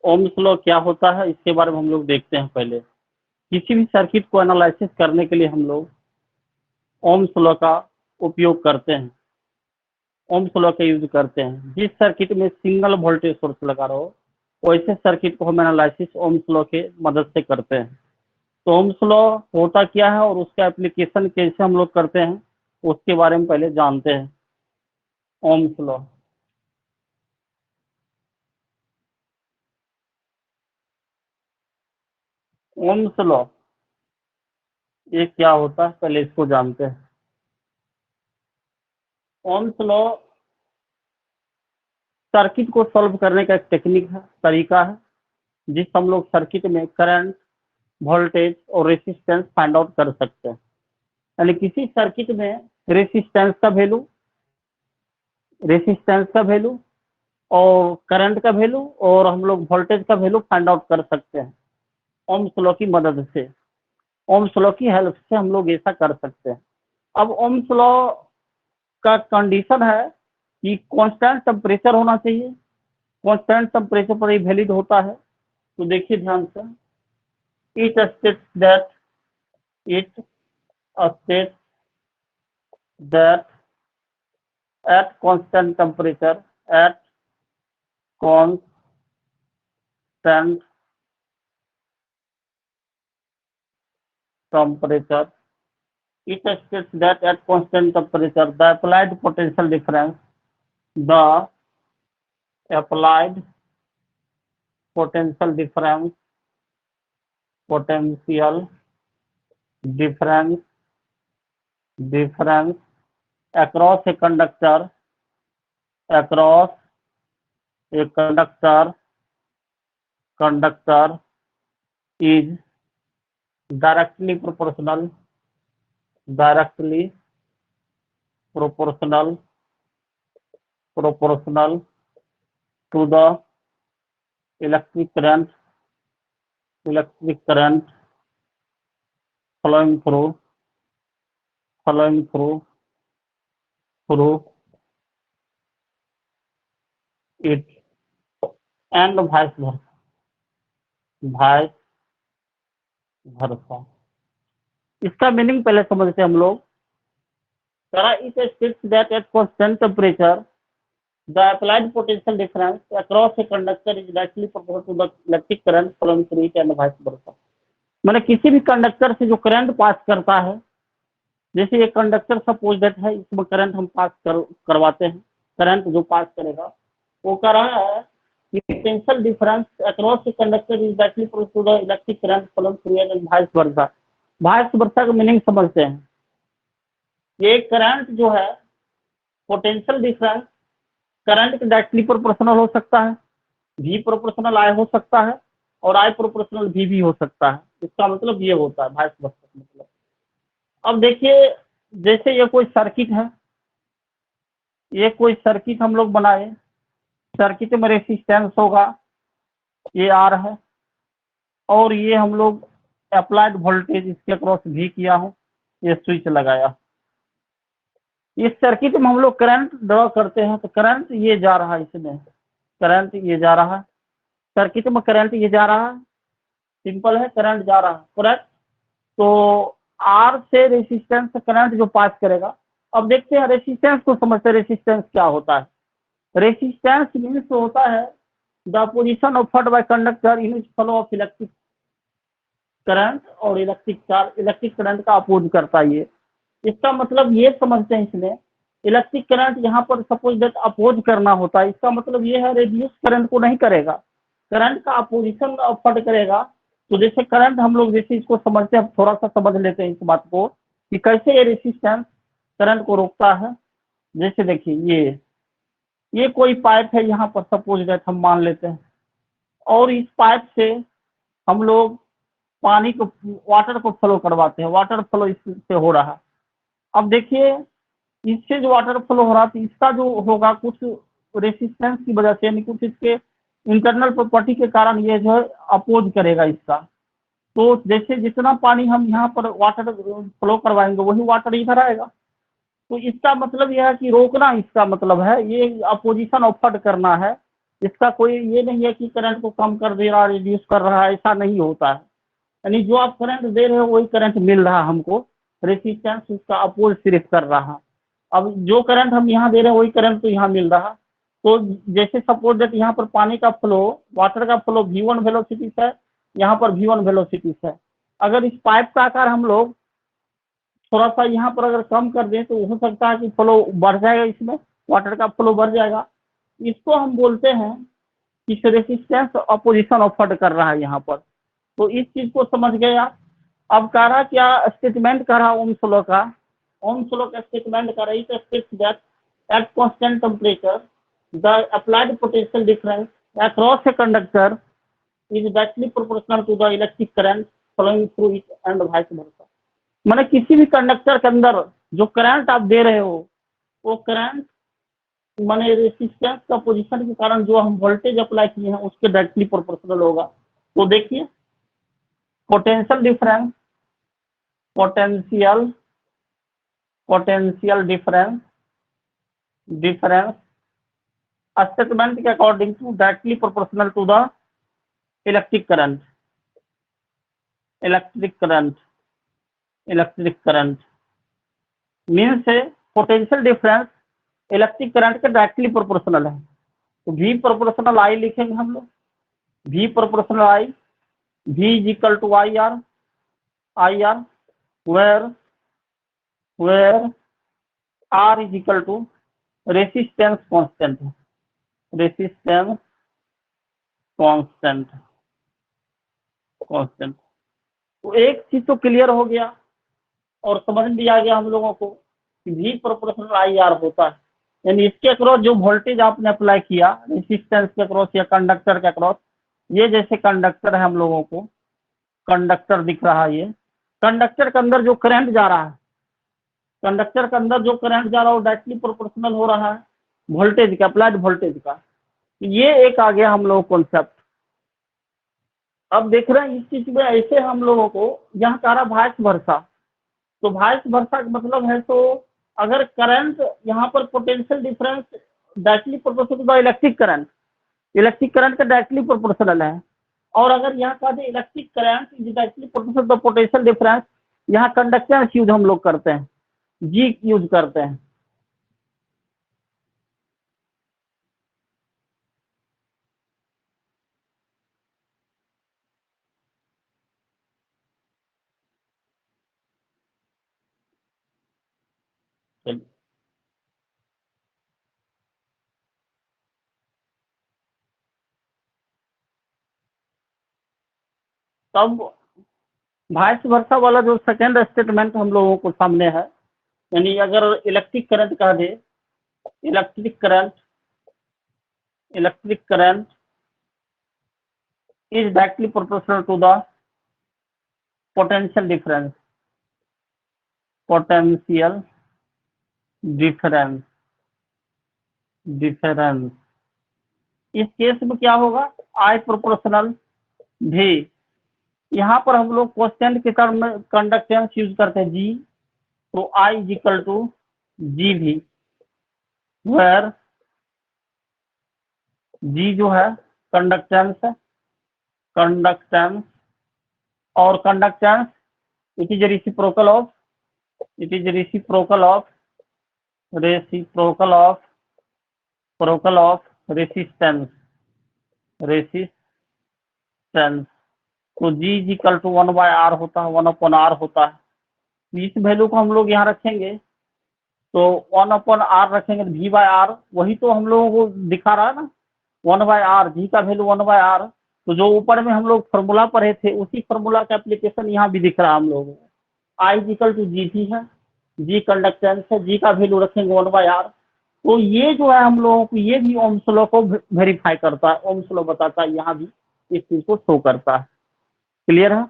Ohm's law क्या होता है इसके बारे में हम लोग देखते हैं। पहले किसी भी सर्किट को एनालिसिस करने के लिए हम लोग ओम्स लॉ का उपयोग करते हैं, ओम्स लॉ का यूज करते हैं। जिस सर्किट में सिंगल वोल्टेज सोर्स लगा रहो वैसे सर्किट को हम एनालिसिस ओम्स लॉ के मदद से करते हैं। तो ओम्स लॉ होता क्या है और उसका एप्लीकेशन कैसे हम लोग करते हैं उसके बारे में पहले जानते हैं। ओम्स लॉ, ओम्स लॉ ये क्या होता है पहले इसको जानते हैं। ओम्स लॉ सर्किट को सॉल्व करने का एक टेक्निक है, तरीका है, जिस हम लोग सर्किट में करंट, वोल्टेज और रेसिस्टेंस फाइंड आउट कर सकते हैं। यानी किसी सर्किट में रेसिस्टेंस का वैल्यू और करंट का वैल्यू और हम लोग वोल्टेज का वैल्यू फाइंड आउट कर सकते हैं ओम्स लॉ की मदद से। ओम्स लॉ की हेल्प से हम लोग ऐसा कर सकते हैं। अब ओम्स लॉ का कंडीशन है कि कांस्टेंट टेम्परेचर होना चाहिए, कांस्टेंट टेम्परेचर पर ही वैलिड होता है। तो देखिए ध्यान से, it states that it states that at constant temperature at constant temperature it states that at constant temperature the applied potential difference the applied potential difference potential difference difference across a conductor across a conductor is directly proportional to the electric current flowing through it and vice versa। इसका meaning पहले समझते हैं हम लोग। it states that at constant temperature the applied potential difference across a conductor is directly proportional to the electric current flowing through it and vice versa। मैंने किसी भी conductor से जो करंट पास करता है, जैसे ये कंडक्टर सपोज दैट है, इसमें करंट हम करवाते हैं, करंट जो पास करेगा वो कर रहा है कि potential difference across the conductor is directly proportional to the electric current flowing through it and vice versa. Vice versa का मीनिंग समझते हैं। ये करंट जो है, पोटेंशियल डिफरेंस करंट के डायरेक्टली प्रोपोर्शनल हो सकता है, V प्रोपोर्शनल I हो सकता है और I प्रोपोर्शनल V भी हो सकता है। इसका मतलब ये होता है वाइस वर्सा मतलब। अब देखिए, जैसे ये कोई सर्किट है, ये कोई सर्किट हम लोग बनाए, सर्किट में रेसिस्टेंस होगा, ये R है, और ये हम लोग अप्लाइड वोल्टेज इसके अक्रॉस भी किया हो, ये स्विच लगाया। इस सर्किट में हम लोग करंट ड्रॉ करते हैं, तो करंट ये जा रहा है, इसमें करंट ये जा रहा है, सर्किट में करंट ये जा रहा है, सिंपल है, करंट जा रहा है, करेक्ट। तो आर से रेसिस्टेंस करंट जो पास करेगा। अब देखते हैं रेसिस्टेंस को समझते हैं, रेसिस्टेंस क्या होता है। रेसिस्टेंस मीन्स होता है the position offered by conductor in flow of electric current और इलेक्ट्रिक करंट का अपोज करता है ये। इसका मतलब ये समझते हैं इसमें, इलेक्ट्रिक करंट यहाँ पर सपोज दैट अपोज करना होता है, इसका मतलब ये है रेड्यूस करंट को नहीं करेगा, करंट का अपोजिशन ऑफर्ड करेगा। तो जैसे करंट हम लोग जैसे इसको समझते हैं, थोड़ा सा समझ लेते हैं इस बात को कि कैसे ये रेसिस्टेंस करंट को रोकता है। जैसे देखिए, ये कोई पाइप है यहाँ पर सपोज दैट हम मान लेते हैं, और इस पाइप से हम लोग पानी को, वाटर को फ्लो करवाते हैं, वाटर फ्लो इससे हो रहा है। अब देखिए, इससे जो वाटर फ्लो हो रहा है, इसका जो होगा कुछ रेसिस्टेंस की वजह से, यानी कुछ इसके इंटरनल प्रॉपर्टी के कारण ये जो है अपोज करेगा इसका। तो जैसे जितना पानी हम यहाँ पर वाटर फ्लो करवाएंगे वही वाटर इधर आएगा। तो इसका मतलब यह है कि रोकना, इसका मतलब है ये अपोजिशन ऑफर्ड करना है इसका कोई ये नहीं है कि करंट को कम कर दे रहा, रिड्यूस कर रहा है, ऐसा नहीं होता है। यानी जो आप करंट दे रहे हो वही करंट मिल रहा है हमको, रेसिस्टेंस उसका अपोज सिर्फ कर रहा है। अब जो करंट हम यहाँ दे रहे हैं वही करंट तो यहाँ मिल रहा। तो जैसे सपोज दैट यहाँ पर पानी का फ्लो, वाटर का फ्लो v1 वेलोसिटी से, यहाँ पर v1 वेलोसिटी से, अगर इस पाइप का आकार हम लोग थोड़ा सा यहाँ पर अगर कम कर दें तो हो सकता है कि फ्लो बढ़ जाएगा, इसमें वाटर का फ्लो बढ़ जाएगा। इसको हम बोलते हैं कि रेसिस्टेंस अपोजिशन ऑफर्ड कर रहा है यहाँ पर। तो इस चीज को समझ गए आप। अब कह रहा क्या स्टेटमेंट कर रहा ओम्स लॉ का, ओम्स लॉ का स्टेटमेंट कर रही तो states that at constant temperature the applied potential difference across a conductor is directly proportional to the electric current flowing through it and vice versa. माने किसी भी कंडक्टर के अंदर जो करंट आप दे रहे हो वो करंट माने रेसिस्टेंस का पोजीशन के कारण जो हम वोल्टेज अप्लाई किए हैं उसके डायरेक्टली प्रोपोर्शनल होगा। तो देखिए potential difference, potential difference statement के according to directly proportional to the electric current, electric current means है पोटेंशियल डिफरेंस इलेक्ट्रिक करंट के डायरेक्टली प्रोपोर्शनल है। तो V प्रोपोर्शनल I लिखेंगे हम लोग, V proportional I, V is equal to IR, where R is equal to resistance constant है, resistance constant. तो एक चीज तो क्लियर हो गया और समझ भी आ गया हम लोगों को कि V प्रोपोर्शनल IR होता है, यानी इसके अक्रॉस जो वोल्टेज आपने अप्लाई किया रेसिस्टेंस के अक्रॉस या कंडक्टर के अक्रॉस, ये जैसे कंडक्टर है हम लोगों को कंडक्टर दिख रहा है, ये कंडक्टर के अंदर जो करंट जा रहा है, कंडक्टर के अंदर जो करंट जा रहा है वो डायरेक्टली प्रोपोर्शनल हो रहा है वोल्टेज का, अप्लाइड वोल्टेज का। ये एक आ गया हम लोग कॉन्सेप्ट। अब देख रहे हैं इस चीज में ऐसे हम लोगों को यहाँ कह रहा वाइस वर्सा। तो वाइस वर्सा का मतलब है तो अगर करंट यहाँ पर potential difference directly proportional to the electric current का डायरेक्टली प्रोपोर्शनल है, और अगर यहाँ का electric current is directly proportional to the potential difference, यहाँ कंडक्टेंस यूज हम लोग करते हैं, जी यूज करते हैं। तब वाइस वर्सा वाला जो सेकेंड स्टेटमेंट हम लोगों को सामने है, यानी अगर इलेक्ट्रिक करंट कह दे, electric current is directly proportional to the potential difference, potential difference difference इस केस में क्या होगा, I प्रोपोर्शनल भी। यहाँ पर हम लोग क्वेश्चन के टर्म में कंडक्टेंस यूज करते हैं G, तो I is equal to G भी, वेयर G जो है कंडक्टेंस है, कंडक्टेंस और conductance it is reciprocal of, it is reciprocal of resistance, resistance. तो G is equal to 1/R होता है, 1/R होता है। इस वैल्यू को हम लोग यहाँ रखेंगे तो 1/R रखेंगे, V/R वही तो हम लोगों को दिखा रहा है ना, 1/R, G का वैल्यू 1/R। तो जो ऊपर में हम लोग फॉर्मूला पढ़े थे उसी फॉर्मूला का एप्लीकेशन यहाँ भी दिख रहा है हम लोगों को। I is equal to G भी है, G कंडक्टेंस है, G का वैल्यू रखेंगे 1/R। तो ये जो है हम लोगों को ये भी ओम्स लॉ को वेरीफाई करता है, ओम्स लॉ बताता है, यहाँ भी इस चीज को शो करता है। क्लियर है,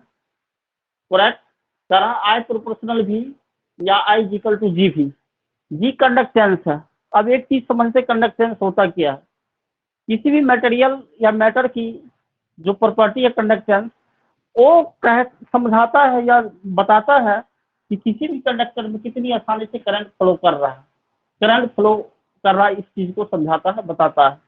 करेक्ट। तरह I प्रोपोर्शनल भी या I is equal to G भी, जी कंडक्टेंस है। अब एक चीज समझते कंडक्टेंस होता क्या है, किसी भी मटेरियल या मैटर की जो प्रॉपर्टी है कंडक्टेंस, वो समझाता है या बताता है कि किसी भी कंडक्टर में कितनी आसानी से करंट फ्लो कर रहा है, करंट फ्लो कर रहा है, इस चीज को समझाता है, बताता है।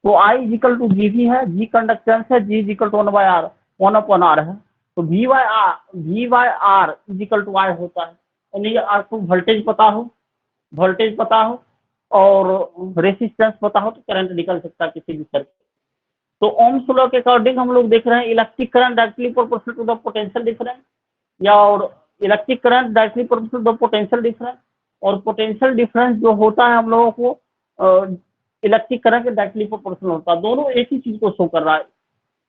तो I is equal to G भी है, जी कंडक्टेंस है, जी is equal to 1/r, 1/r है। तो V/R is equal to I होता है। यानी आपको वोल्टेज पता हो, और रेसिस्टेंस पता हो तो करंट निकल सकता है किसी भी सर्किट। तो ओम्स लॉ के अकॉर्डिंग हम लोग देख रहे हैं electric current directly proportional to the potential difference, या और electric current directly proportional to the potential difference, और पोटेंशियल डिफरेंस जो होता है हम लोगों को इलेक्ट्रिक करंट डायरेक्टली प्रोपोर्शनल होता है। दोनों एक ही चीज को शो कर रहा है।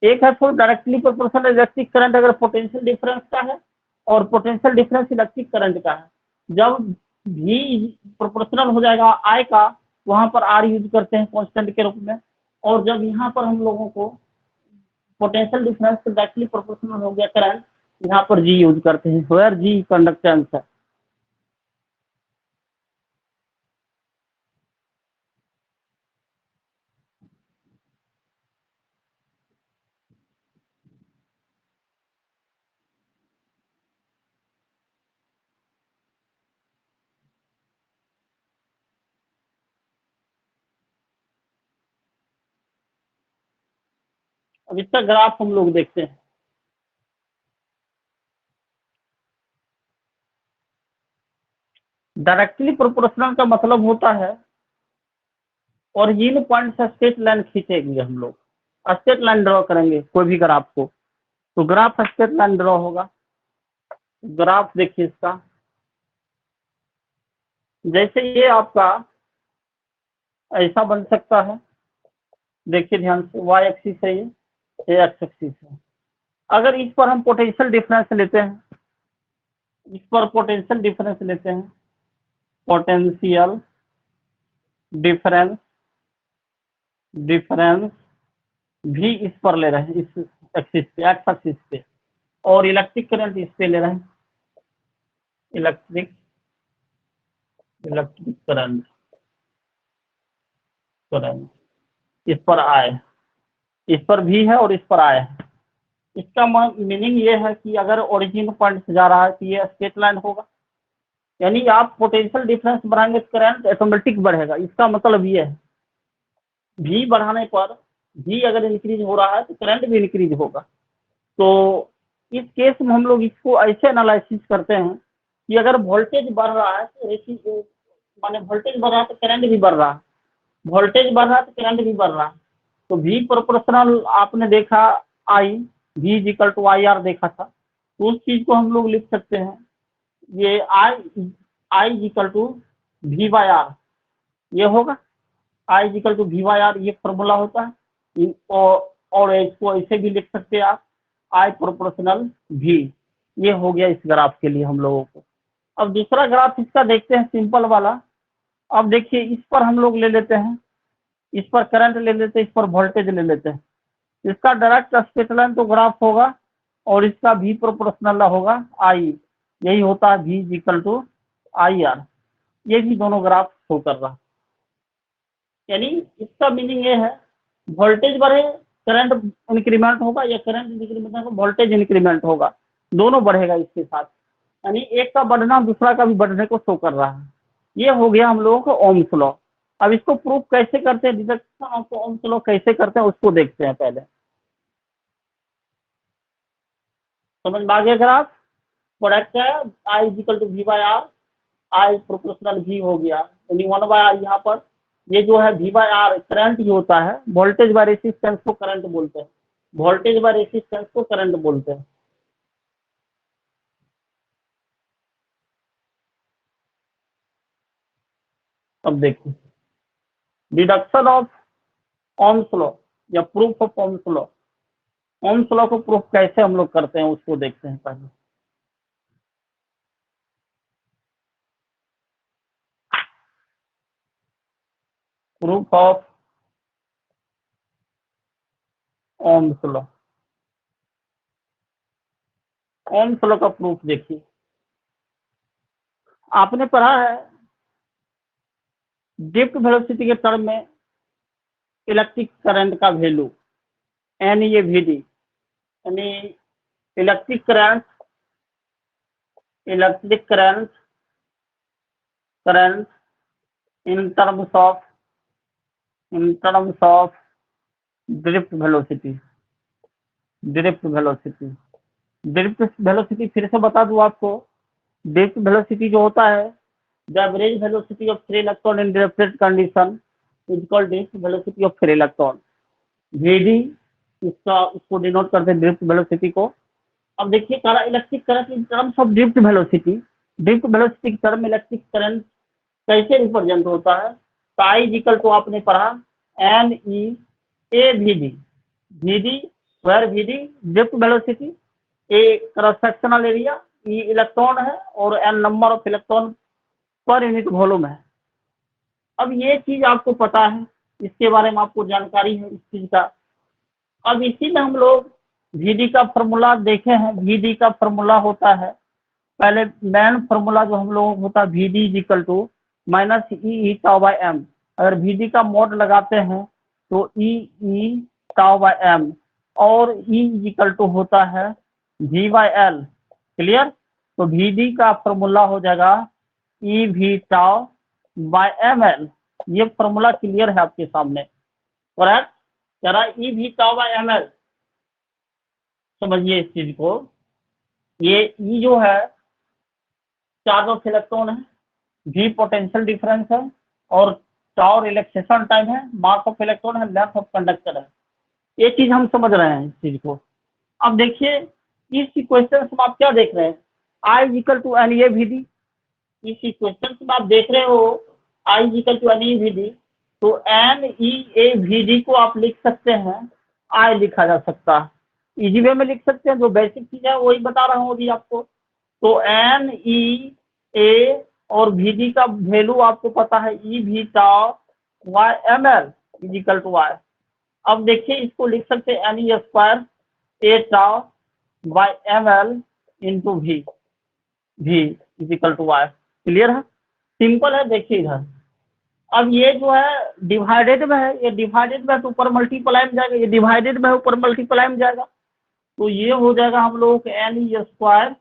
एक है for directly proportional electric current अगर पोटेंशियल डिफरेंस का है, और पोटेंशियल डिफरेंस इलेक्ट्रिक करंट का है। जब भी प्रोपोर्शनल हो जाएगा आई का, वहां पर आर यूज करते हैं कांस्टेंट के रूप में। और जब यहाँ पर हम लोगों को पोटेंशियल डिफरेंस डायरेक्टली प्रोपोर्शनल हो गया करंट, यहाँ पर जी यूज करते हैं, वेयर जी कंडक्टेंस है। अब इसका ग्राफ हम लोग देखते हैं। डायरेक्टली प्रोपोर्शनल का मतलब होता है ओरिजिन पॉइंट से स्ट्रेट लाइन खींचेंगे हम लोग, स्ट्रेट लाइन ड्रॉ करेंगे कोई भी ग्राफ को, तो ग्राफ स्ट्रेट लाइन ड्रॉ होगा। ग्राफ देखिए इसका, जैसे ये आपका ऐसा बन सकता है, देखिए ध्यान से, वाई एक्सिस है, ये एक्स एक्सिस है। अगर इस पर हम पोटेंशियल डिफरेंस लेते हैं, इस पर पोटेंशियल डिफरेंस लेते हैं, पोटेंशियल डिफरेंस डिफरेंस भी इस पर ले रहे हैं, इस एक्सिस पे, एक्स एक्सिस पे, और इलेक्ट्रिक करंट इस पे ले रहे हैं, इलेक्ट्रिक इलेक्ट्रिक करंट करंट इस पर आए, इस पर भी है और इस पर आए है। इसका मीनिंग ये है कि अगर ओरिजिन पॉइंट से जा रहा है तो ये स्ट्रेट लाइन होगा, यानी आप पोटेंशियल डिफरेंस बढ़ाएंगे तो करंट ऑटोमेटिक बढ़ेगा। इसका मतलब ये है, भी बढ़ाने पर, भी अगर इंक्रीज हो रहा है तो करंट भी इंक्रीज होगा। तो इस केस में हम लोग इसको ऐसे एनालिसिस करते हैं कि अगर वोल्टेज बढ़ रहा है तो माने वोल्टेज बढ़ रहा है तो करंट भी बढ़ रहा है, वोल्टेज बढ़ रहा है तो करंट भी बढ़ रहा है। तो V प्रोपोर्शनल आपने देखा, I V is equal to I R देखा था, तो उस चीज को हम लोग लिख सकते हैं, ये आई इज इक्वल टू V/R, ये होगा आई इज इक्वल टू V/R, ये फॉर्मूला होता है। और इसको ऐसे भी लिख सकते हैं आप, आई प्रोपोर्शनल V। ये हो गया इस ग्राफ के लिए हम लोगों को। अब दूसरा ग्राफ इसका देखते हैं, सिंपल वाला। अब देखिए इस पर हम लोग ले लेते हैं, इस पर करंट ले लेते हैं, इस पर वोल्टेज ले लेते हैं। इसका डायरेक्ट स्ट्रेट लाइन तो ग्राफ होगा, और इसका भी प्रोपोर्शनल होगा आई, यही होता है V equal to I R. ये भी दोनों ग्राफ शो कर रहा है। यानी इसका मीनिंग ये है, वोल्टेज बढ़े करंट इंक्रीमेंट होगा, या करंट इंक्रीमेंट होगा वोल्टेज इंक्रीमेंट होगा, दोनों बढ़ेगा इसके साथ। यानी एक का बढ़ना दूसरा का भी बढ़ने को शो कर रहा है। ये हो गया हम लोगों को ओम्स लॉ। अब इसको प्रूफ कैसे करते हैं, डिडक्शन ऑफ ओम्स लॉ कैसे करते हैं उसको देखते हैं पहले। समझ में आ गया ग्राफ? प्रोडक्ट है I is equal to V/R, I proportional V हो गया, यानी 1/R। यहाँ पर ये जो है V/R करंट ही होता है, वोल्टेज बाय रेसिस्टेंस को करंट बोलते हैं, वोल्टेज बाय रेसिस्टेंस को करंट बोलते हैं। अब देखिए डिडक्शन ऑफ ओम्स लॉ या proof of ohms law. Ohm's law को प्रूफ कैसे हम लोग करते हैं उसको देखते हैं पहले। Proof of ohms law, Ohm's law का प्रूफ देखिए, आपने पढ़ा है ड्रिफ्ट वेलोसिटी के टर्म में इलेक्ट्रिक करंट का वैल्यू एन ये VD, यानी electric current electric current current in terms of drift velocity, drift velocity, drift velocity फिर से बता दूं आपको। ड्रिफ्ट वेलोसिटी जो होता है, the average velocity of free electron in drifted condition is called drift velocity of free electron. VD इसका, इसको डिनोट करते हैं ड्रिफ्ट वेलोसिटी को। अब देखिए electric current in terms of drift velocity के टर्म में इलेक्ट्रिक करंट कैसे रिप्रेजेंट होता है। तो आई इक्वल टू आपने पढ़ा N E A V D, V D where V D drift velocity, A cross sectional area, E electron है और एन नंबर ऑफ इलेक्ट्रॉन पर यूनिट वॉल्यूम है। अब ये चीज आपको पता है, इसके बारे में आपको जानकारी है इस चीज का। अब इसी में हम लोग VD का फॉर्मूला देखे हैं। VD का फॉर्मूला होता है, पहले मेन फॉर्मूला जो हम लोगों को होता है VD is equal to minus E tau by M. अगर VD का मोड लगाते हैं तो ई टाउ बाई एम, और ई इज इक्वल टू होता है V बाई एल। क्लियर। तो VD का फॉर्मूला हो जाएगा E we tau by M L. ये फॉर्मूला क्लियर है आपके सामने, करेक्ट। जरा E we tau by M L समझिए इस चीज को। ये ई जो है चार्ज ऑफ इलेक्ट्रॉन है, वी पोटेंशियल डिफरेंस है, और टाउ रिलैक्सेशन टाइम है, मास ऑफ इलेक्ट्रॉन है, लेंथ ऑफ कंडक्टर है। ये चीज हम समझ रहे हैं इस चीज को। अब देखिए इस इक्वेशन में आप क्या देख रहे हैं, I equal to n a we d. इस इक्वेशन में आप देख रहे हो I equal to n a we d, तो n E A V d को आप लिख सकते हैं, आई लिखा जा सकता है, इजी वे में लिख सकते हैं। जो बेसिक चीज है वही बता रहा हूँ अभी आपको। तो एन ई ए और VD का वैल्यू आपको पता है e we tau y m l is equal to y. अब देखिए इसको लिख सकते हैं n e square A tau by M l into v, v is equal to y. Clear है, सिंपल है। देखिए इधर, अब ये जो है डिवाइडेड में है, ये डिवाइडेड में है तो ऊपर मल्टीप्लाई में जाएगा, ये डिवाइडेड में है ऊपर मल्टीप्लाई में जाएगा। तो ये हो जाएगा हम लोगों को n e square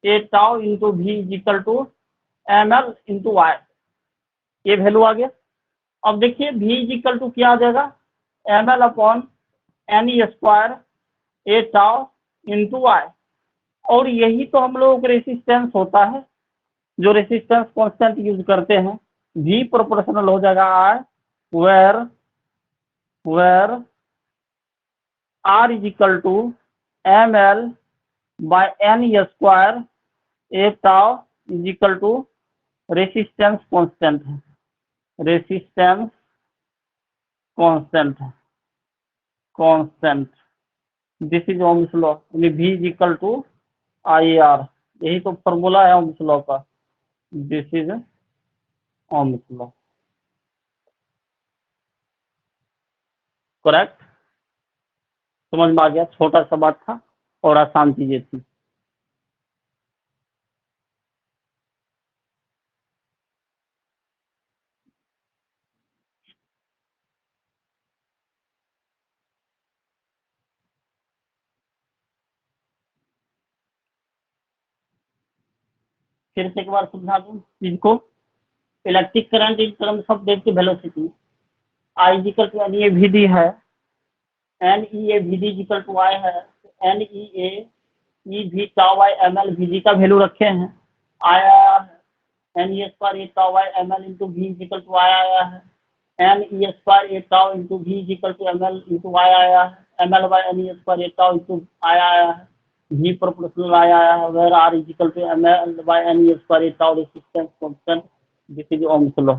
A tau into v is equal to m l into y. ये वैल्यू आ गया। अब देखिए वी इज इक्वल टू क्या आ जाएगा, m l upon n e square ए टाउ इंटू वाई। और यही तो हम लोगों का रेसिस्टेंस होता है, जो रेसिस्टेंस कांस्टेंट यूज करते हैं। वी प्रोपोर्शनल हो जाएगा R, where where R is equal to m l by n e square A tau is equal to resistance constant है, रेसिस्टेंस कांस्टेंट है, constant. This is Ohm's law, यानी V is equal to IR। यही तो formula है Ohm's law का। This is Ohm's law, correct. समझ में आ गया, छोटा सा बात था और आसान चीजें थी। फिर से एक बार समझा दूं चीज को। Electric current in terms of wave velocity, I equal to n a we d है, n E A V d equal to I है, n E a e we tau by M l v d का value रखे हैं, आया है n e square A tau by M l into v equal to आया है, n e square A tau into v equal to m l into y आया है, m l by n e square A tau into आया है, v proportional आया है, where R is equal to m l by n e square A tau resistance constant. This is Ohm's law.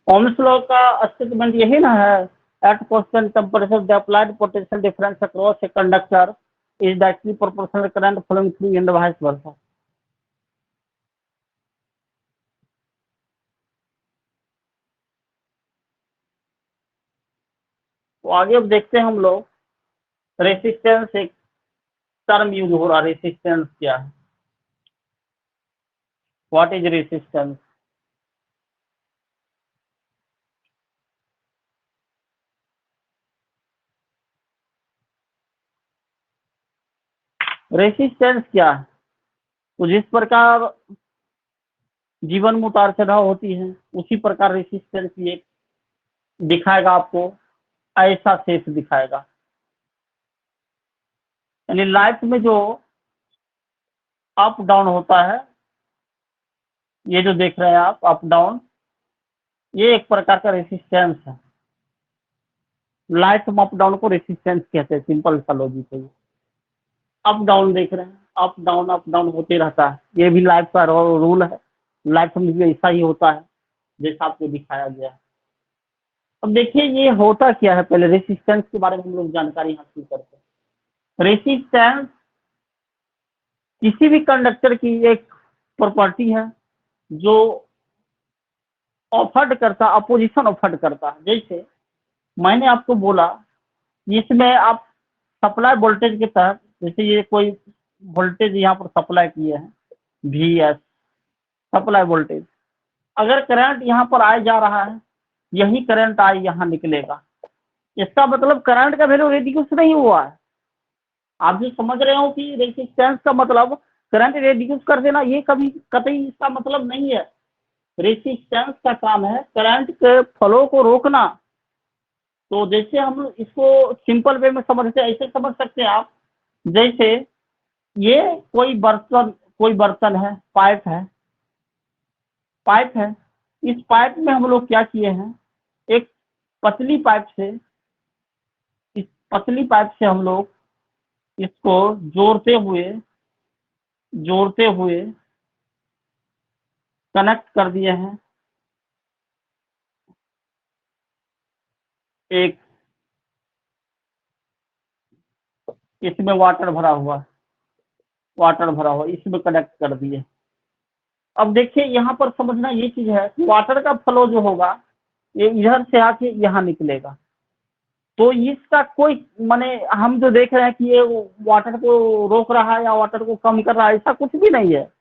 Ohm's law का statement यही ना है, at constant temperature the applied potential difference across a conductor is directly proportional current flowing through and vice versa. तो आगे अब देखते हैं हम लोग, रेसिस्टेंस एक टर्म यूज हो रहा है। रेसिस्टेंस क्या है, व्हाट इज रेसिस्टेंस। रेसिस्टेंस क्या है, तो जिस प्रकार जीवन में उतार चढ़ाव होती है उसी प्रकार रेसिस्टेंस ये दिखाएगा आपको। ऐसा शेप दिखाएगा। यानी लाइट में जो अप डाउन होता है, ये जो देख रहे हैं आप अप डाउन, ये एक प्रकार का रेसिस्टेंस है। लाइट में अप डाउन को रेसिस्टेंस कहते हैं, सिंपल सा लॉजिक है। अप डाउन देख रहे हैं, अप डाउन होते रहता है, ये भी लाइट का रूल है। लाइट में भी ऐसा ही होता है जैसा आपको दिखाया गया है। अब देखिए ये होता क्या है, पहले रेसिस्टेंस के बारे में हम लोग जानकारी हासिल करते हैं। रेसिस्टेंस किसी भी कंडक्टर की एक प्रॉपर्टी है जो ऑफर्ड करता, अपोजिशन ऑफर्ड करता है। जैसे मैंने आपको बोला, इसमें आप सप्लाई वोल्टेज के तहत, जैसे ये कोई वोल्टेज यहाँ पर सप्लाई किए हैं, वी एस सप्लाई वोल्टेज, अगर करंट यहाँ पर आए जा रहा है, यही करंट आए यहाँ निकलेगा। इसका मतलब करंट का वैल्यू रेडियूस नहीं हुआ है। आप जो समझ रहे हो कि रेजिस्टेंस का मतलब करंट रेड्यूस कर देना, ये कभी कतई इसका मतलब नहीं है। रेजिस्टेंस का काम है करंट के फ्लो को रोकना। तो जैसे हम इसको सिंपल वे में समझते हैं, ऐसे समझ सकते हैं आप, जैसे ये कोई बर्तन है, पाइप है। इस पाइप में हम लोग क्या किए हैं, एक पतली पाइप से, इस पतली पाइप से हम लोग इसको जोड़ते हुए कनेक्ट कर दिए हैं एक, इसमें वाटर भरा हुआ इसमें कनेक्ट कर दिए। अब देखिए यहाँ पर समझना ये चीज है, वाटर का फ्लो जो होगा ये इधर से आके यहाँ निकलेगा। तो इसका कोई माने हम जो देख रहे हैं कि ये वाटर को रोक रहा है या वाटर को कम कर रहा है, ऐसा कुछ भी नहीं है।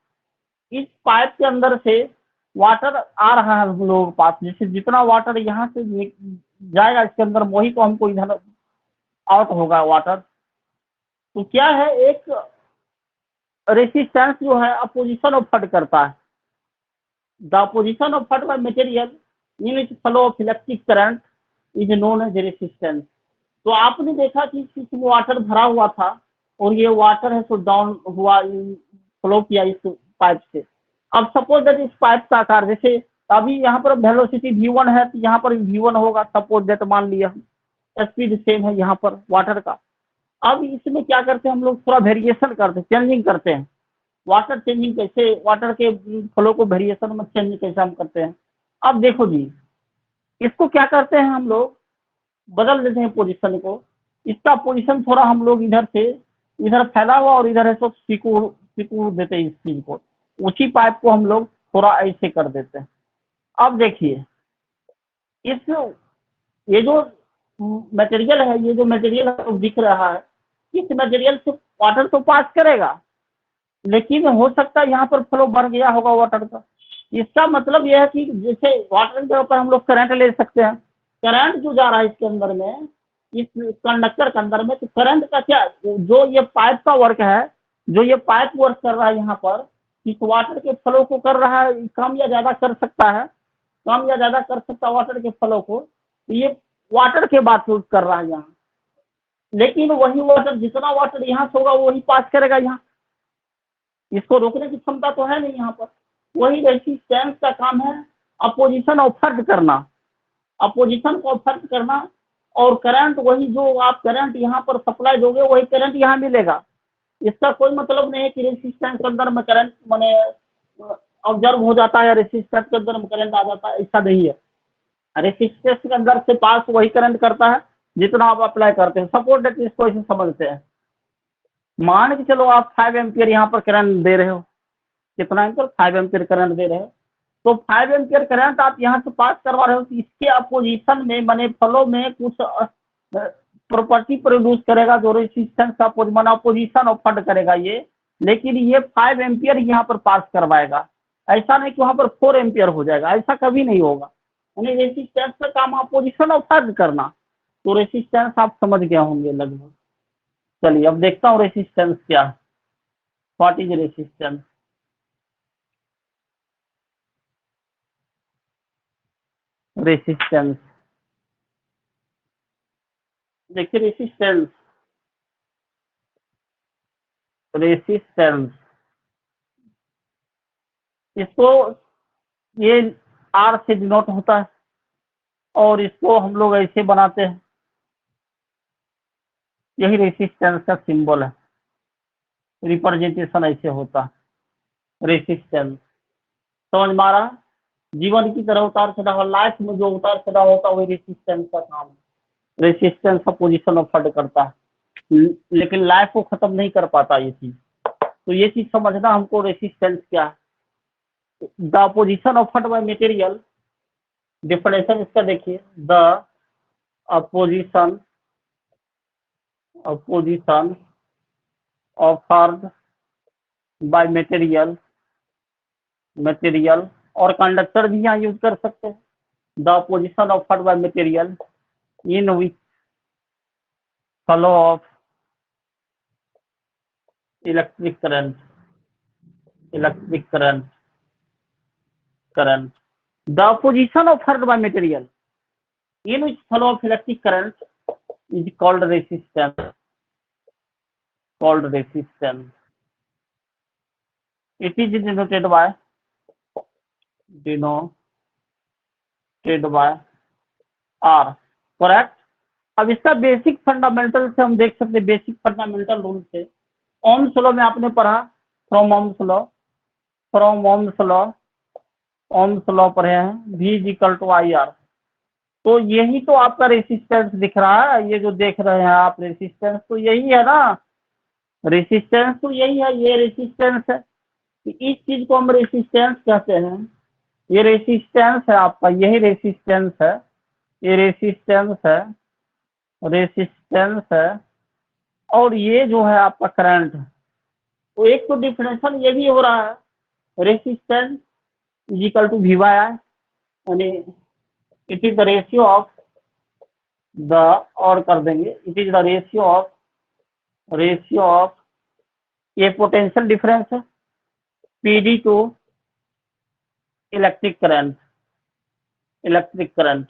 इस पाइप के अंदर से वाटर आ रहा है हम लोगों के पास, जैसे जितना वाटर यहाँ से जाएगा इसके अंदर, वही को हमको इधर आउट होगा वाटर। तो क्या है, एक रेसिस्टेंस जो है अपोजिशन ऑफर्ड करता है। The opposition offered by material in it flow of electric current is known as resistance. तो आपने देखा कि इसमें वाटर भरा हुआ था और ये वाटर है सो डाउन हुआ, फ्लो किया इस पाइप से। अब सपोज दैट इस पाइप का आकार, जैसे अभी यहाँ पर वेलोसिटी v1 है तो यहाँ पर v1 होगा, सपोज दैट मान लिया, स्पीड सेम है यहाँ पर वाटर का। अब इसमें क्या करते हैं हम लोग, थोड़ा वेरिएशन करते हैं, चेंजिंग करते हैं। वाटर चेंजिंग कैसे, वाटर के फ्लो को वेरिएशन में चेंज कैसे हम करते हैं। अब देखो जी, इसको क्या करते हैं हम लोग, बदल देते हैं पोजीशन को। इसका पोजीशन थोड़ा हम लोग इधर से, इधर फैला हुआ और इधर है तो सिकुड़ देते हैं इस चीज को। उसी पाइप को हम लोग थोड़ा ऐसे कर देते हैं। अब देखिए इस, ये जो मटेरियल है, ये जो मटेरियल दिख रहा है, इस मटेरियल से वाटर तो पास करेगा, लेकिन हो सकता है यहाँ पर फ्लो बढ़ गया होगा वाटर का। इसका मतलब यह है कि जैसे वाटर के ऊपर हम लोग करंट ले सकते हैं, करंट जो जा रहा है इसके अंदर में, इस कंडक्टर के अंदर में, तो करंट का क्या, जो ये पाइप का वर्क है, जो ये पाइप वर्क कर रहा है यहाँ पर, इस वाटर के फ्लो को कर रहा है, कम या ज्यादा कर सकता है, कम या ज्यादा कर सकता है वाटर के फ्लो को। तो ये वाटर के बात कर रहा है यहाँ, लेकिन वही वाटर, जितना वाटर यहाँ से होगा वही पास करेगा यहाँ, इसको रोकने की क्षमता तो है नहीं यहाँ पर। वही रेसिस्टेंस का काम है अपोजिशन ऑफर्ड करना, अपोजिशन को ऑफर्ड करना। और करंट वही, जो आप करंट यहाँ पर सप्लाई दोगे वही करंट यहाँ मिलेगा। इसका कोई मतलब नहीं है कि रेसिस्टेंस के अंदर में करंट मैंने ऑब्जर्व हो जाता है, रेसिस्टेंस के अंदर में करंट आ जाता है, ऐसा नहीं है। रेसिस्टेंस के अंदर से पास वही करंट करता है जितना आप अप्लाई करते हैं। सपोर्ट दैट, इसको ऐसे समझते हैं, मान के चलो आप 5 एम्पियर यहाँ पर करंट दे रहे हो, कितना एम्पियर, 5 एम्पियर करंट दे रहे हो। तो 5 एम्पियर करंट आप यहाँ से पास करवा रहे हो, तो इसके अपोजिशन में माने फ्लो में कुछ प्रॉपर्टी प्रोड्यूस करेगा जो रेसिस्टेंस का माना अपोजिशन ऑफर्ड करेगा ये। लेकिन ये 5 एम्पियर यहाँ पर पास करवाएगा, ऐसा नहीं कि वहां पर 4 एम्पियर हो जाएगा, ऐसा कभी नहीं होगा। यानी रेसिस्टेंस का काम अपोजिशन ऑफर्ड करना। तो रेसिस्टेंस आप समझ गए होंगे लगभग। चलिए अब देखता हूँ रेसिस्टेंस क्या, व्हाट इज रेसिस्टेंस। रेसिस्टेंस देखिए रेसिस्टेंस, रेसिस्टेंस इसको ये आर से डिनोट होता है और इसको हम लोग ऐसे बनाते हैं, यही रेसिस्टेंस का सिंबल है, रिप्रेजेंटेशन ऐसे होता है रेसिस्टेंस। समझ में आ रहा है? जीवन की तरह उतार चढ़ाव, लाइफ में जो उतार चढ़ाव होता है वही रेसिस्टेंस का काम है। रेसिस्टेंस का पोजीशन अफोर्ड करता है, लेकिन लाइफ को खत्म नहीं कर पाता ये चीज। तो ये चीज समझना हमको, रेसिस्टेंस क्या है। The position offered by material, definition इसका देखिए, the opposition, opposition offered by material, material और कंडक्टर भी यहाँ यूज कर सकते हैं। The position offered by material in which flow of electric current, electric current, current, the position offered by material in which flow of electric current is called resistance, called resistance. It is denoted by, denoted by R, correct? अब इसका basic fundamental से हम देख सकते हैं, basic fundamental rule से। Ohm's law में आपने पढ़ा, from Ohm's law, from Ohm's law, Ohm's law पढ़े हैं, V is equal to I R. तो यही तो आपका रेसिस्टेंस दिख रहा है, ये जो देख रहे हैं आप रेसिस्टेंस, तो यही है ना, रेसिस्टेंस तो यही है, ये रेसिस्टेंस है। इस चीज को हम रेसिस्टेंस कहते हैं, ये रेसिस्टेंस है आपका, यही रेसिस्टेंस है, ये रेसिस्टेंस है, रेसिस्टेंस है। और ये जो है आपका करंट है। तो एक तो डिफिनेशन ये भी हो रहा है, resistance is equal to v by I, यानी it is the ratio of the, और कर देंगे, it is the ratio of, ratio of, ये पोटेंशियल डिफरेंस है, PD to electric current, electric current,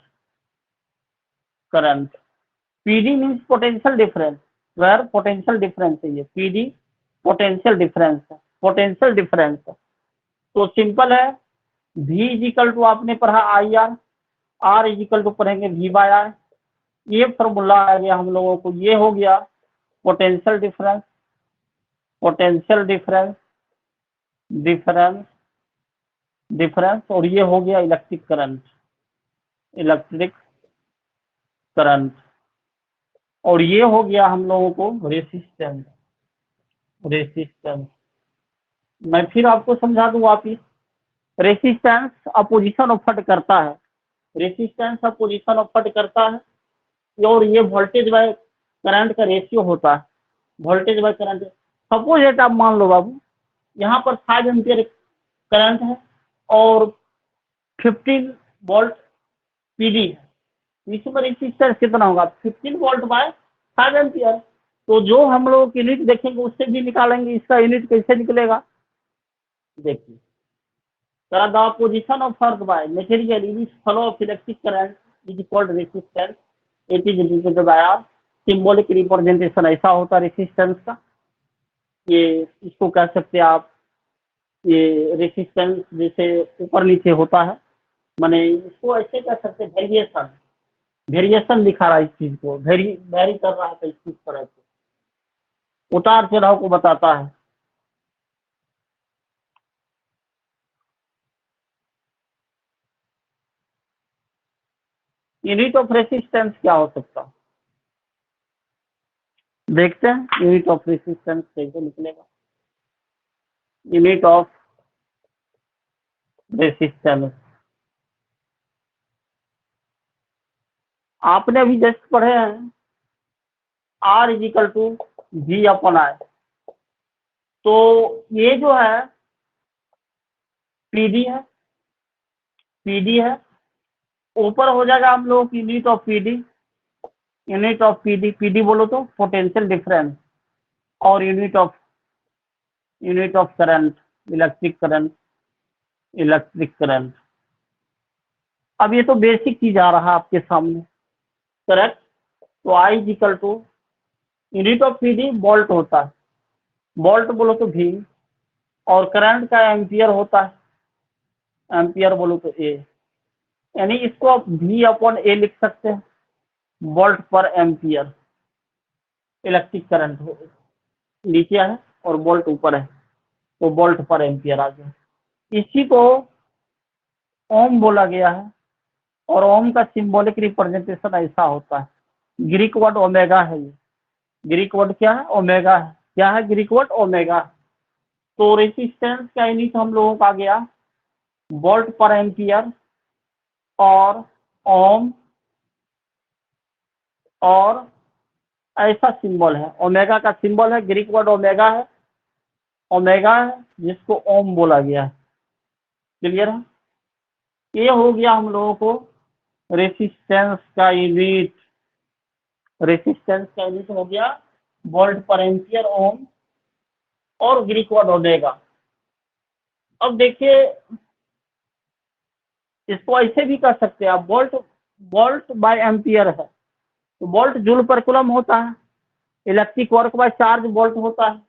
current. PD means potential difference, where potential difference है ये, PD potential difference है, potential difference है। तो सिंपल है, V इज इक्वल टू आपने पढ़ा I R, R is equal to पढ़ेंगे V बाय आर। ये फॉर्मूला आ गया हम लोगों को, ये हो गया potential difference, potential difference, difference, difference, और ये हो गया इलेक्ट्रिक करंट, इलेक्ट्रिक करंट, और ये हो गया हम लोगों को रेसिस्टेंस, रेसिस्टेंस। मैं फिर आपको समझा दूं वापिस, रेसिस्टेंस अपोजिशन ऑफर्ड करता है, रेसिस्टेंस अपोजिशन ऑफर्ड करता है, और ये वोल्टेज बाय करंट का रेशियो होता है, वोल्टेज बाय करंट। सपोज आप मान लो बाबू, यहाँ पर 5 एम्पियर करंट है और 15 वोल्ट पीडी है, इसमें रेसिस्टेंस कितना होगा, 15 वोल्ट बाय 5 एम्पियर। तो जो हम लोग यूनिट देखेंगे उससे भी निकालेंगे, इसका यूनिट कैसे निकलेगा, देखिए, the position of earth by material in which flow of electric current is called resistance, it is represented by R, symbolic representation ऐसा होता है रेसिस्टेंस का। ये इसको कह सकते हैं आप, ये रेसिस्टेंस जैसे ऊपर नीचे होता है, माने इसको ऐसे कह सकते हैं वेरिएशन, वेरिएशन दिखा रहा है इस चीज को, वेरी कर रहा है तो इस चीज तरह से उतार चढ़ाव को बताता है। यूनिट ऑफ रेसिस्टेंस क्या हो सकता है, देखते हैं यूनिट ऑफ रेसिस्टेंस कैसे निकलेगा। यूनिट ऑफ रेसिस्टेंस आपने अभी जस्ट पढ़े हैं, R is equal to g upon I. तो ये जो है पीडी है, पीडी है, ऊपर हो जाएगा हम लोग unit of PD, unit of PD, PD बोलो तो पोटेंशियल डिफरेंस, और unit of current, electric current, electric current. अब ये तो बेसिक चीज आ रहा है आपके सामने, करेक्ट। तो I is equal to unit of PD volt होता है, वोल्ट बोलो तो भी, और करंट का एम्पियर होता है, एम्पियर बोलो तो ए, यानी इसको आप V अपॉन ए लिख सकते हैं, वोल्ट पर एम्पियर। इलेक्ट्रिक करंट नीचे है और वोल्ट ऊपर है, तो वोल्ट पर एम्पियर आ गया। इसी को ओम बोला गया है, और ओम का सिंबॉलिक रिप्रेजेंटेशन ऐसा होता है, ग्रीक वर्ड ओमेगा है ये, ग्रीक वर्ड क्या है, ओमेगा है। क्या है ग्रीक वर्ड, ओमेगा। तो रेसिस्टेंस का यूनिट हम लोगों का आ गया वोल्ट पर एम्पियर, और ओम, और ऐसा सिंबल है, ओमेगा का सिंबल है, ग्रीक वर्ड ओमेगा है, ओमेगा है जिसको ओम बोला गया है। क्लियर है? ये हो गया हम लोगों को रेसिस्टेंस का यूनिट, रेसिस्टेंस का यूनिट हो गया वोल्ट पर एम्पियर, ओम, और ग्रीक वर्ड ओमेगा। अब देखिए इसको ऐसे भी कर सकते हैं आप, वोल्ट, वोल्ट बाय एम्पियर है, तो वोल्ट जूल पर कूलम होता है, electric work by charge volt होता है।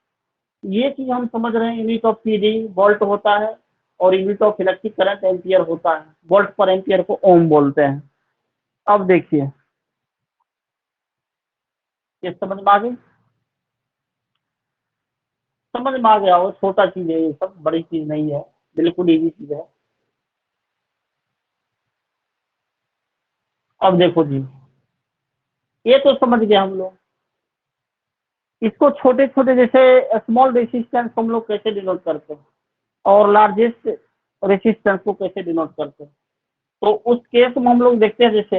ये चीज हम समझ रहे हैं, यूनिट ऑफ पीडी वोल्ट होता है, और unit of electric current ampere होता है, वोल्ट पर एम्पियर को ओम बोलते हैं। अब देखिए ये समझ में आ गई, समझ में आ गया हो, छोटा चीज है ये सब, बड़ी चीज नहीं है, बिल्कुल इजी चीज है। अब देखो जी, ये तो समझ गए हम लोग, इसको छोटे छोटे जैसे स्मॉल रेसिस्टेंस हम लोग कैसे डिनोट करते हैं, और लार्जेस्ट रेसिस्टेंस को कैसे डिनोट करते हैं। तो उस केस में हम लोग देखते हैं, जैसे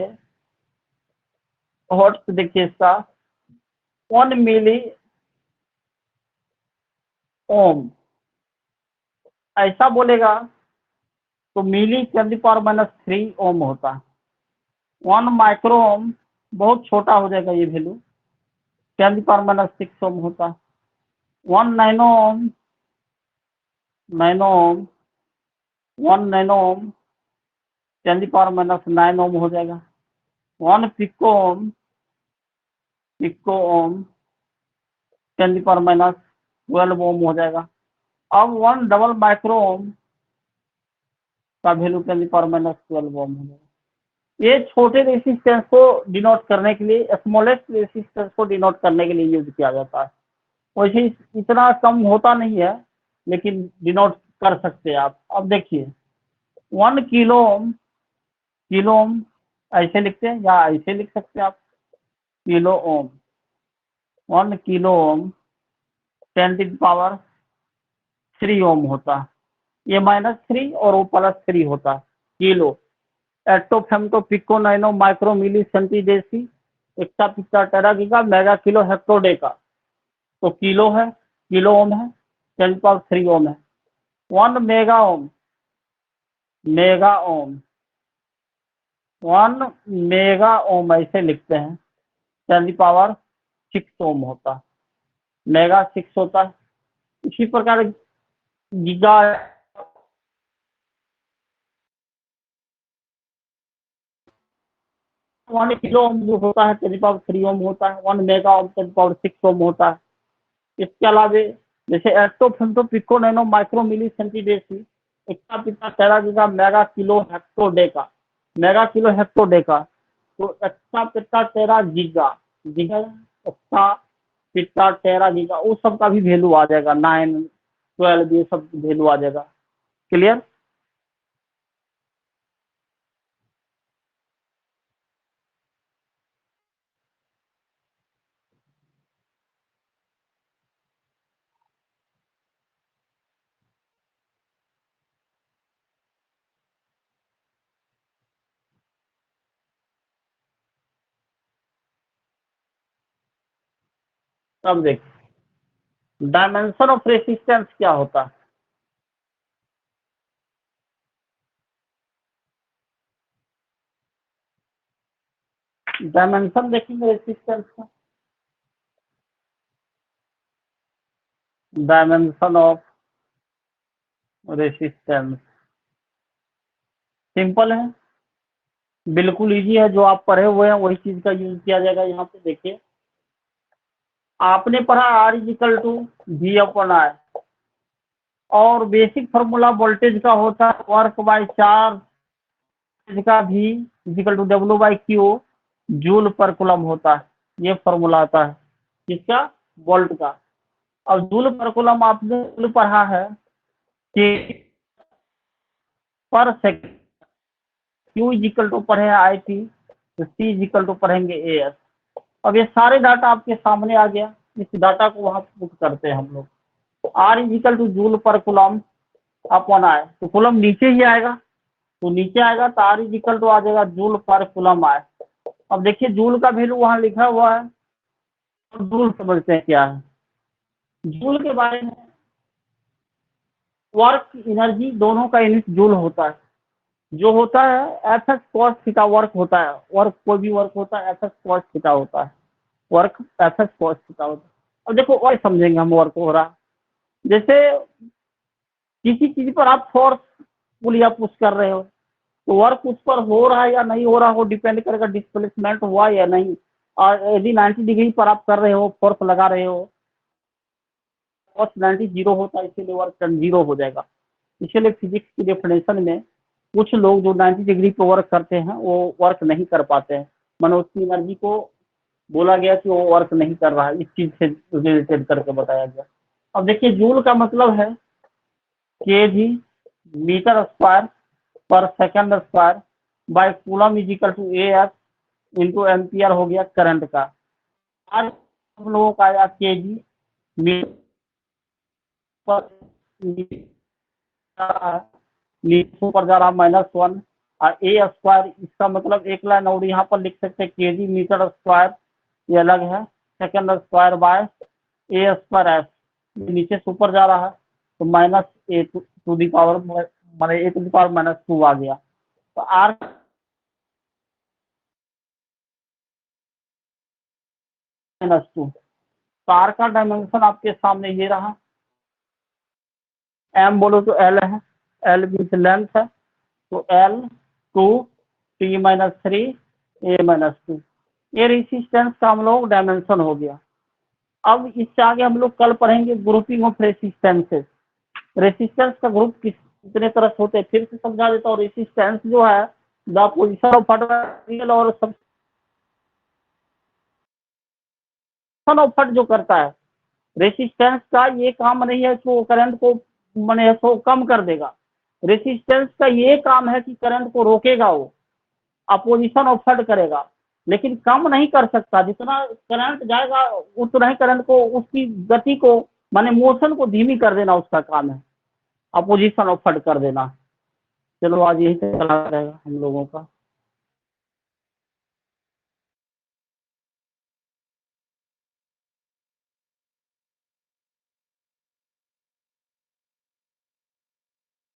हॉट देखिए इसका 1 मिली ओम, ऐसा बोलेगा तो मिली 10⁻³ ओम होता है। 1 माइक्रो ओम बहुत छोटा हो जाएगा, ये वैल्यू 10⁻6 ओम होता है। 1 नैनो ओम, नैनो ओम, 1 नैनो ओम 10⁻9 ओम हो जाएगा। 1 पिको ओम, पिको ओम 10⁻12 ओम हो जाएगा। अब 1 डबल माइक्रो ओम का वैल्यू 10⁻12 ओम हो जाएगा। ये छोटे रेसिस्टेंस को डिनोट करने के लिए, स्मॉलेस्ट रेसिस्टेंस को डिनोट करने के लिए यूज किया जाता है। वैसे इतना कम होता नहीं है, लेकिन डिनोट कर सकते हैं आप। अब देखिए 1 किलो ओम, किलो ओम ऐसे लिखते हैं या ऐसे लिख सकते हैं आप, किलो ओम, 1 किलो ओम 10⁻³ ओम होता है। ये -3 और वो +3 होता है। किलो एटो फेमटो पिको नैनो माइक्रो मिली सेंटीडेसी एक्सा पिक्सा टेरा गीगा मेगा किलो हेक्टोडेका, तो किलो है, किलो ओम है, 10⁻³ ओम है। 1 mega ohm, mega ohm, 1 mega ohm ऐसे लिखते हैं, 10⁻6 ओम होता है, मेगा 6 होता है। इसी प्रकार गीगा 1 किलो ओम जो होता है 10⁻³ ओम होता है, 1 मेगा ओम 10⁻6 ओम होता है। इसके अलावा जैसे एटो फेमटो पिको नैनो माइक्रो मिली सेंटीडेसी एक्सा पिक्सा टेरा giga mega kilo हेक्टोडेका, mega kilo हेक्टोडेका, तो एक्सा पिक्सा टेरा गीगा, गीगा एक्सा पिक्सा टेरा गीगा, उस सब का भी वैल्यू आ जाएगा, 9, 12 ये सब वैल्यू आ जाएगा। क्लियर? अब देखिए डायमेंशन ऑफ रेसिस्टेंस क्या होता है। डायमेंशन देखेंगे रेसिस्टेंस का, डायमेंशन ऑफ रेसिस्टेंस सिंपल है, बिल्कुल इजी है, जो आप पढ़े हुए हैं वही चीज का यूज किया जाएगा। यहाँ पे देखिए, आपने पढ़ा R is equal to V upon I, और बेसिक फॉर्मूला वोल्टेज का होता है वर्क बाय चार्ज का भी इक्वल टू डब्ल्यू बाई क्यू जूल पर कूलम होता है। ये फॉर्मूला आता है किसका? वोल्ट का। अब जूल पर कूलम आपने जूल पढ़ा है कि पर सेकंड, क्यू इक्वल टू पढ़े आई टी, तो सी इक्वल टू पढ़ेंगे ए एस। अब ये सारे डाटा आपके सामने आ गया, इस डाटा को वहां पुट करते हैं हम लोग। आर इक्वल टू जूल पर कूलम अपॉन आए, तो कूलम नीचे ही आएगा, तो नीचे आएगा तो आर इक्वल टू आ जाएगा जूल पर कूलम आए। अब देखिए जूल का वैल्यू वहां लिखा हुआ है, तो जूल समझते हैं क्या है। जूल के बारे में, वर्क एनर्जी दोनों का यूनिट जूल होता है। जो होता है F S cos theta work होता है, वर्क कोई भी वर्क होता है एफ एस कॉस थीटा होता है, work F S cos theta होता है। अब देखो और समझेंगे हम वर्क हो रहा, जैसे किसी चीज पर आप फोर्स पुल या पुश कर रहे हो, तो वर्क उस पर हो रहा है या नहीं हो रहा हो डिपेंड करेगा डिस्प्लेसमेंट हुआ या नहीं। और यदि 90 डिग्री पर आप कर रहे हो, फोर्स लगा रहे हो, कॉस 90 जीरो होता है, इसीलिए वर्क टन जीरो हो जाएगा। इसलिए फिजिक्स की डेफिनेशन में कुछ लोग जो 90 डिग्री पे वर्क करते हैं वो वर्क नहीं कर पाते हैं, मानो उसकी एनर्जी को बोला गया कि वो वर्क नहीं कर रहा है, इस चीज से रिलेटेड करके बताया गया। अब देखिए जूल का मतलब है K G metre square per second square by coulomb is equal to A F into ampere हो गया करंट का। आज हम लोगों का आया के जी मीटर पर, नीचे ऊपर जा रहा -1, और ए स्क्वायर इसका मतलब एक लाइन और यहाँ पर लिख सकते हैं के जी मीटर स्क्वायर, ये अलग है, second square by A square f, नीचे से ऊपर जा रहा है तो minus A to the power, माने ए टू दी पावर -2 आ गया। तो आर -2, तो आर का डायमेंशन आपके सामने ये रहा। एम बोलो तो एल है, एल मीन्स लेंथ है, तो एल 2 t-3 a-2, ये रेसिस्टेंस का हम लोग डायमेंशन हो गया। अब इससे आगे हम लोग कल पढ़ेंगे ग्रुपिंग ऑफ रेसिस्टेंसेस। रेसिस्टेंस का ग्रुप कितने तरह से होते हैं फिर से समझा देता हूँ। रेसिस्टेंस जो है द पोजिशन ऑफ मटेरियल, और सबसेशन ऑफ फट जो करता है, रेसिस्टेंस का ये काम नहीं है कि वो करंट को मैंने तो कम कर देगा, रेसिस्टेंस का ये काम है कि करंट को रोकेगा, वो अपोजिशन ऑफ फट करेगा, लेकिन कम नहीं कर सकता। जितना करंट जाएगा उतना ही करंट को, उसकी गति को माने मोशन को धीमी कर देना उसका काम है, अपोजिशन ऑफ फट कर देना। चलो आज यही चला रहेगा हम लोगों का।